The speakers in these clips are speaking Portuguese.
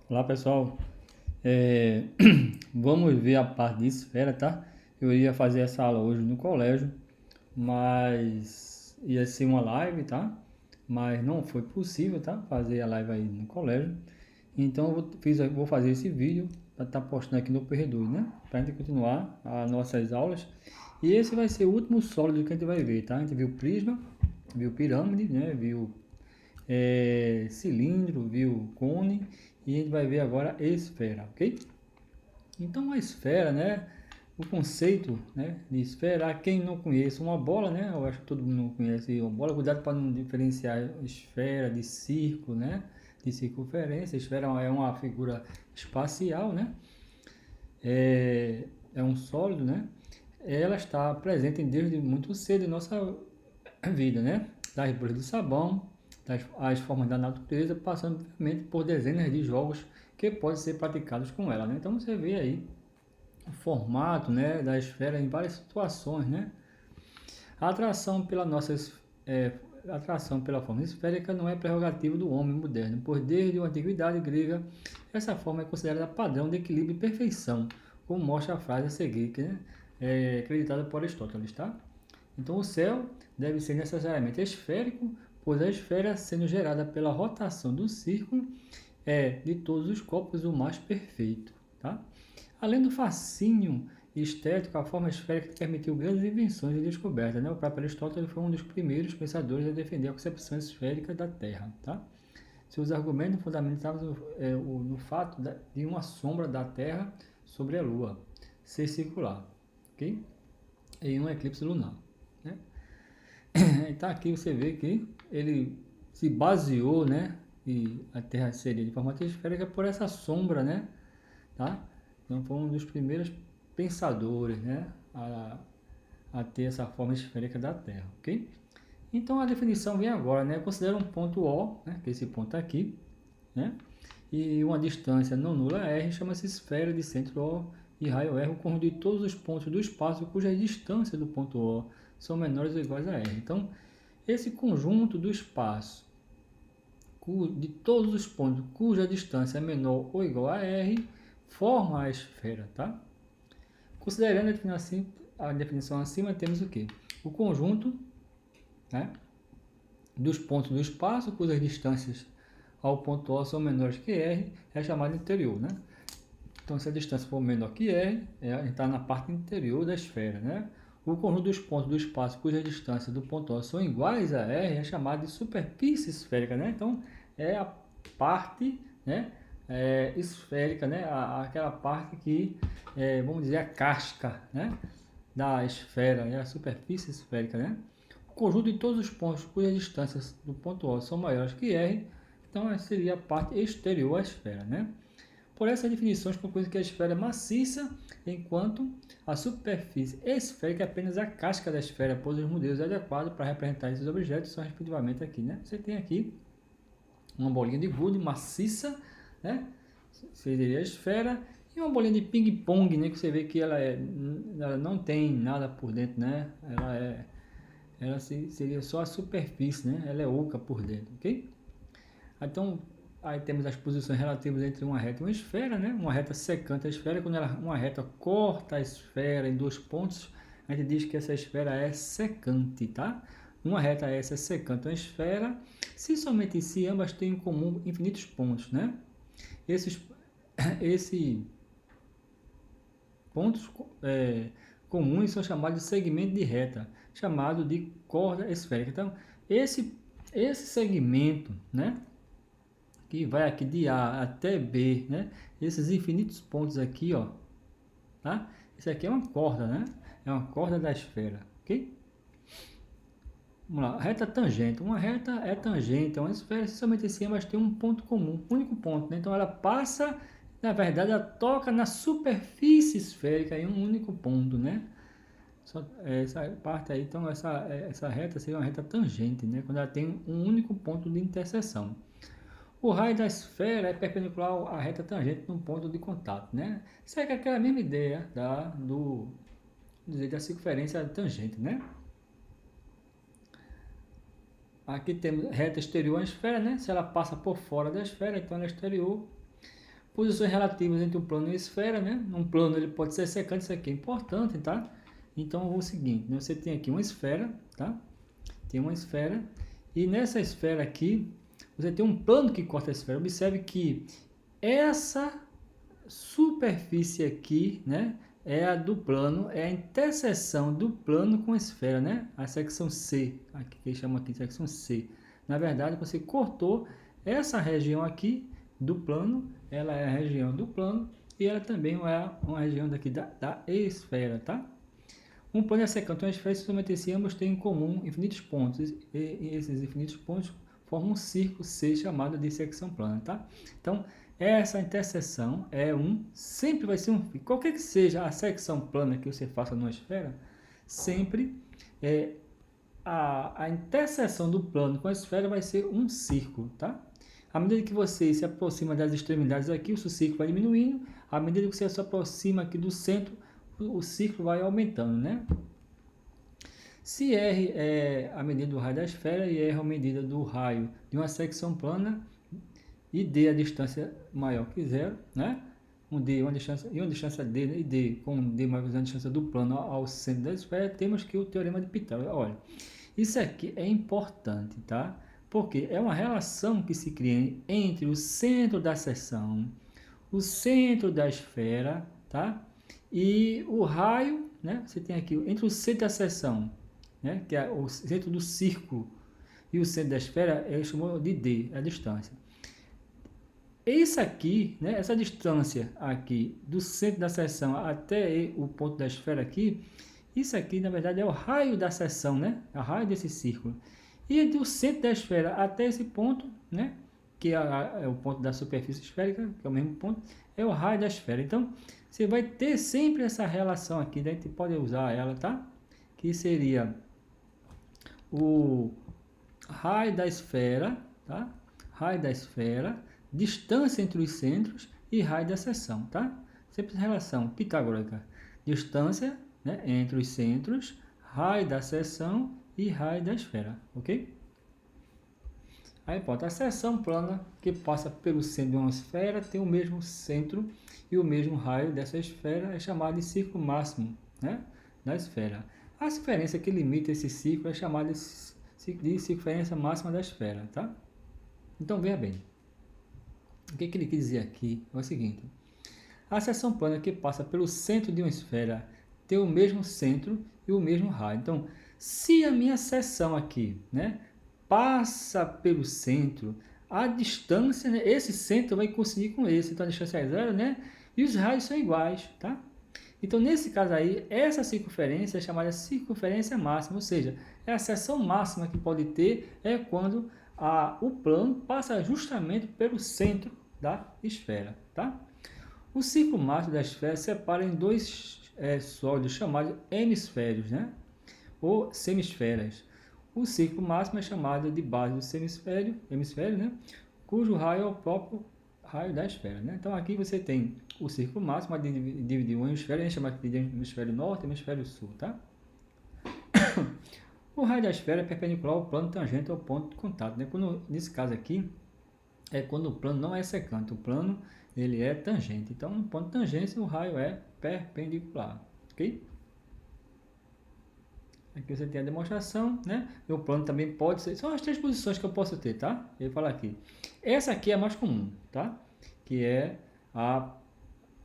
Olá pessoal, É, vamos ver a parte de esfera, tá? Eu ia fazer essa aula hoje no colégio, mas ia ser uma live, tá? Mas não foi possível, tá? Fazer a live aí no colégio. Então vou fazer esse vídeo para estar postando aqui no PR2, né? Para a gente continuar as nossas aulas. E esse vai ser o último sólido que a gente vai ver, tá? A gente viu prisma, viu pirâmide, né? Viu cilindro, viu cone, e a gente vai ver agora esfera, ok? Então a esfera, né? O conceito, né, de esfera, quem não conhece uma bola, né? Eu acho que todo mundo conhece uma bola. Cuidado para não diferenciar esfera de círculo, né? De circunferência. Esfera é uma figura espacial, né? É um sólido, né? Ela está presente desde muito cedo em nossa vida, né? Das bolhas de sabão, as formas da natureza, passando realmente por dezenas de jogos que podem ser praticados com ela, né? Então você vê aí o formato, né, da esfera em várias situações, né? A atração pela nossa é, atração pela forma esférica não é prerrogativa do homem moderno, pois desde a antiguidade grega essa forma é considerada padrão de equilíbrio e perfeição, como mostra a frase a seguir, que é acreditada por Aristóteles, tá? Então o céu deve ser necessariamente esférico, pois a esfera, sendo gerada pela rotação do círculo, é de todos os corpos o mais perfeito. Tá? Além do fascínio estético, a forma esférica permitiu grandes invenções e descobertas. Né? O próprio Aristóteles foi um dos primeiros pensadores a defender a concepção esférica da Terra. Tá? Seus argumentos fundamentavam no fato de uma sombra da Terra sobre a Lua ser circular, ok? Em um eclipse lunar. Né? Então aqui você vê que ele se baseou, né? E a Terra seria de forma esférica por essa sombra, né? Tá? Então foi um dos primeiros pensadores, né? A ter essa forma esférica da Terra, ok? Então a definição vem agora, né? Considera um ponto O, né? Que é esse ponto aqui, né? E uma distância não nula R chama-se esfera de centro O e raio R, o conjunto de todos os pontos do espaço cuja distância do ponto O são menores ou iguais a R. Então, esse conjunto do espaço de todos os pontos cuja distância é menor ou igual a R forma a esfera, tá? Considerando a definição acima, temos o que? O conjunto, né, dos pontos do espaço cujas distâncias ao ponto O são menores que R é chamado interior, né? Então, se a distância for menor que R, a gente está na parte interior da esfera, né? O conjunto dos pontos do espaço cuja distância do ponto O são iguais a R é chamado de superfície esférica, né? Então, é a parte, né, esférica, né? Aquela parte que, vamos dizer, a casca, né, da esfera, né? A superfície esférica, né? O conjunto de todos os pontos cujas distâncias do ponto O são maiores que R, então essa seria a parte exterior à esfera, né? Por essas definições, conclui que a esfera é maciça, enquanto a superfície esférica é apenas a casca da esfera, pois os modelos adequados para representar esses objetos são respectivamente aqui, né? Você tem aqui uma bolinha de gude maciça, né? Seria a esfera, e uma bolinha de ping-pong, né? Que você vê que ela não tem nada por dentro, né? Ela seria só a superfície, né? Ela é oca por dentro, ok? Então, aí temos as posições relativas entre uma reta e uma esfera, né? Uma reta secante a esfera, quando uma reta corta a esfera em dois pontos, a gente diz que essa esfera é secante, tá? Uma reta essa é secante a esfera, se somente se ambas têm em comum infinitos pontos, né? Esses, esses pontos comuns são chamados de segmento de reta, chamado de corda esférica. Então, esse segmento, né, que vai aqui de A até B, né? Esses infinitos pontos aqui, ó, tá? Isso aqui é uma corda, né? É uma corda da esfera, ok? Vamos lá, reta tangente. Uma reta é tangente, é uma esfera, somente assim, mas tem um ponto comum, um único ponto, né? Então ela passa, na verdade, ela toca na superfície esférica em um único ponto, né? Essa parte aí, então essa reta seria uma reta tangente, né? Quando ela tem um único ponto de interseção. O raio da esfera é perpendicular à reta tangente no ponto de contato, né? Segue aquela mesma ideia da circunferência tangente, né? Aqui temos reta exterior à esfera, né? Se ela passa por fora da esfera, então ela é exterior. Posições relativas entre um plano e a esfera, né? Um plano ele pode ser secante, isso aqui é importante, tá? Então, o seguinte, né? Você tem aqui uma esfera, tá? Tem uma esfera, e nessa esfera aqui, você tem um plano que corta a esfera. Observe que essa superfície aqui, né? É a do plano, é a interseção do plano com a esfera, né? A secção C, aqui que chama aqui de secção C. Na verdade, você cortou essa região aqui do plano, ela é a região do plano e ela também é uma região daqui da esfera, tá? Um plano e a secante uma esfera, somente se ambos têm em comum infinitos pontos, e esses infinitos pontos formam um círculo C chamado de secção plana, tá? Então, essa interseção sempre vai ser qualquer que seja a secção plana que você faça numa esfera, sempre a interseção do plano com a esfera vai ser um círculo, tá? À medida que você se aproxima das extremidades aqui, o seu círculo vai diminuindo. À medida que você se aproxima aqui do centro, o círculo vai aumentando, né? Se R é a medida do raio da esfera e R é a medida do raio de uma secção plana e D a distância maior que zero, né? Uma distância D, né? E D com D maior que a distância do plano ao centro da esfera, temos que o teorema de Pitágoras. Olha, isso aqui é importante, tá? Porque é uma relação que se cria entre o centro da seção, o centro da esfera, tá? E o raio, né? Você tem aqui entre o centro da seção, né? Que é o centro do círculo, e o centro da esfera, ele chamou de D, a distância. Isso aqui, né? Essa distância aqui do centro da seção até o ponto da esfera aqui, isso aqui na verdade é o raio da seção, né? É o raio desse círculo. E do centro da esfera até esse ponto, né? Que é o ponto da superfície esférica, que é o mesmo ponto, é o raio da esfera. Então, você vai ter sempre essa relação aqui, daí a gente pode usar ela, tá? Que seria o raio da esfera, tá? Raio da esfera, distância entre os centros e raio da seção, tá? Sempre relação pitagórica. Distância, né, entre os centros, raio da seção e raio da esfera, ok? Aí, pronto, a seção plana que passa pelo centro de uma esfera tem o mesmo centro e o mesmo raio dessa esfera, é chamada de círculo máximo, né, da esfera. A circunferência que limita esse círculo é chamada de circunferência máxima da esfera, tá? Então, veja bem, o que ele quis dizer aqui é o seguinte: a seção plana que passa pelo centro de uma esfera tem o mesmo centro e o mesmo raio. Então, se a minha seção aqui, né, passa pelo centro, a distância, né, esse centro vai coincidir com esse, então a distância é zero, né, e os raios são iguais, tá? Então, nesse caso aí, essa circunferência é chamada circunferência máxima, ou seja, é a seção máxima que pode ter é quando o plano passa justamente pelo centro da esfera, tá? O círculo máximo da esfera separa em dois sólidos chamados hemisférios, né? Ou semisferas. O círculo máximo é chamado de base do hemisfério, né? Cujo raio é o próprio raio da esfera, né? Então aqui você tem o círculo máximo, dividir um hemisfério, a gente chama de hemisfério norte e hemisfério sul, tá? O raio da esfera é perpendicular ao plano tangente ao ponto de contato, né? Nesse caso aqui, é quando o plano não é secante, o plano ele é tangente. Então, no ponto de tangência, o raio é perpendicular, ok? Aqui você tem a demonstração, né? E o plano também pode ser... São as três posições que eu posso ter, tá? Ele fala aqui. Essa aqui é a mais comum, tá? Que é a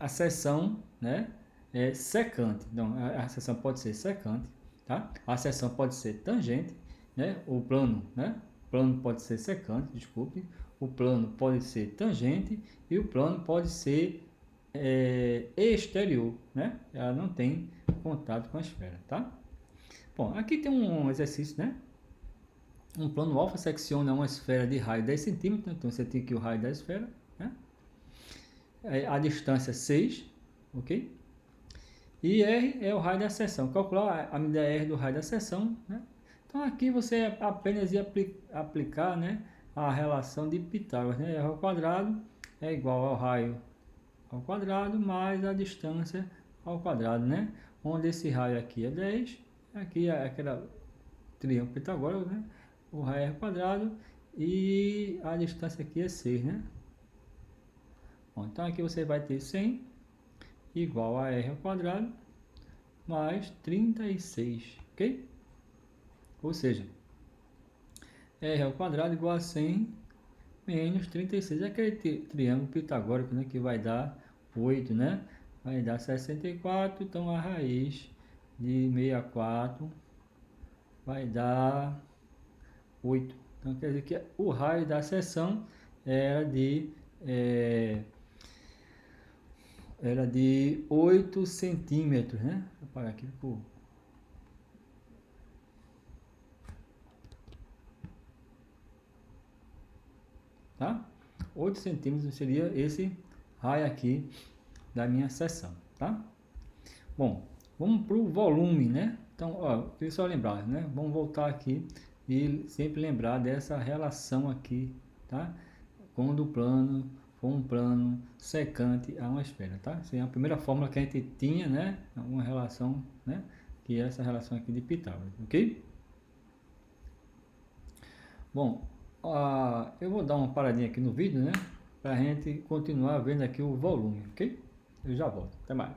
seção, né? Secante. Então, a seção pode ser secante, tá? A seção pode ser tangente, né? O plano, né? O plano pode ser secante, desculpe. O plano pode ser tangente e o plano pode ser exterior, né? Ela não tem contato com a esfera, tá? Bom, aqui tem um exercício, né? Um plano alfa secciona uma esfera de raio 10 cm, então você tem aqui o raio da esfera, né? A distância 6, ok? E R é o raio da seção. Calcular a medida R do raio da seção, né? Então aqui você apenas ia aplicar, né, a relação de Pitágoras, né? R ao quadrado é igual ao raio ao quadrado mais a distância ao quadrado, né? Onde esse raio aqui é 10, aqui é aquela triângulo pitagórico, né? O raio é quadrado e a distância aqui é 6, né? Bom, então aqui você vai ter 100 igual a r ao quadrado mais 36, ok? Ou seja, r ao quadrado igual a 100 menos 36. É aquele triângulo pitagórico, né, que vai dar 8, né? Vai dar 64, então a raiz de 64 vai dar 8. Então quer dizer que o raio da seção era de 8 centímetros, né? Vou apagar aqui por... Tá? 8 centímetros seria esse raio aqui da minha seção, tá? Bom, vamos para o volume, né? Então, ó, queria só lembrar, né? Vamos voltar aqui e sempre lembrar dessa relação aqui, tá? Quando o plano for um plano secante a uma esfera, tá? Essa é a primeira fórmula que a gente tinha, né? Uma relação, né? Que é essa relação aqui de Pitágoras, ok? Bom, eu vou dar uma paradinha aqui no vídeo, né? Para a gente continuar vendo aqui o volume, ok? Eu já volto. Até mais.